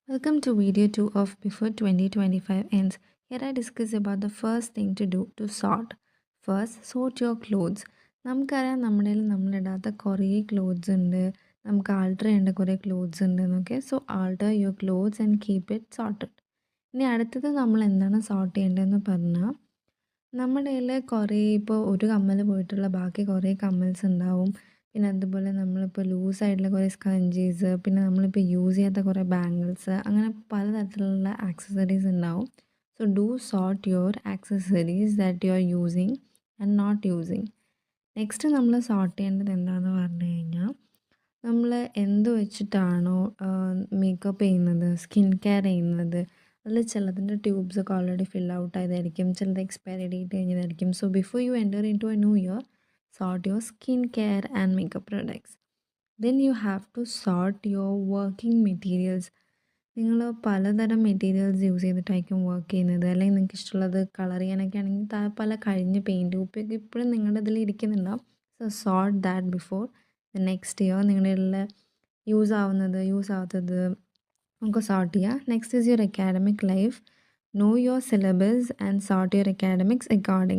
Welcome to video 2 of Before 2025 Ends. Here I discuss about the first thing to do to sort. First, sort your clothes. നമുക്കറിയാം നമ്മുടെ കയ്യിൽ നമ്മളിടാത്ത കുറേ clothes ഉണ്ട്, നമുക്ക് alter ചെയ്യേണ്ട കുറേ ക്ലോത്ത്സ് ഉണ്ട് എന്നൊക്കെ. So alter your clothes and keep it sorted. ഇനി അടുത്തത് നമ്മൾ എന്താണ് സോർട്ട് ചെയ്യേണ്ടതെന്ന് പറഞ്ഞാൽ, നമ്മുടെ കയ്യിൽ കുറേ ഇപ്പോൾ ഒരു കമ്മൽ പോയിട്ടുള്ള ബാക്കി കുറേ കമ്മൽസ് ഉണ്ടാവും. പിന്നെ അതുപോലെ നമ്മളിപ്പോൾ ലൂസായിട്ടുള്ള കുറേ സ്കഞ്ചീസ്, പിന്നെ നമ്മളിപ്പോൾ യൂസ് ചെയ്യാത്ത കുറേ ബാംഗിൾസ്, അങ്ങനെ പലതരത്തിലുള്ള ആക്സസറീസ് ഉണ്ടാവും. So do sort your accessories that you are using and not using. Next നമ്മൾ സോർട്ട് ചെയ്യേണ്ടത് എന്താണെന്ന് പറഞ്ഞു കഴിഞ്ഞാൽ, നമ്മൾ എന്ത് വെച്ചിട്ടാണോ മേക്കപ്പ് ചെയ്യുന്നത്, സ്കിൻ കെയർ ചെയ്യുന്നത്, അതിൽ ചിലതിൻ്റെ ട്യൂബ്സൊക്കെ ഓൾറെഡി ഫിൽ ഔട്ട് ആയതായിരിക്കും, ചിലത് എക്സ്പയറി ഡേറ്റ് കഴിഞ്ഞതായിരിക്കും. So before you enter into a new year, sort your skincare and makeup products. Then you have to sort your working materials. നിങ്ങൾ പലതരം മെറ്റീരിയൽസ് യൂസ് ചെയ്തിട്ടായിരിക്കും വർക്ക് ചെയ്യുന്നത്, അല്ലെങ്കിൽ നിങ്ങൾക്ക് ഇഷ്ടമുള്ളത് colour ചെയ്യാനൊക്കെ ആണെങ്കിൽ പല കഴിഞ്ഞ പെയിൻറ്റ് കുപ്പിയൊക്കെ ഇപ്പോഴും നിങ്ങളുടെ ഇതിൽ ഇരിക്കുന്നുണ്ടാവും. So sort that before the next year. നിങ്ങളുടെ യൂസ് ആവുന്നത് യൂസ് ആവാത്തത് നമുക്ക് സോർട്ട് ചെയ്യാം. Next is your academic life. Know your syllabus and sort your academics according.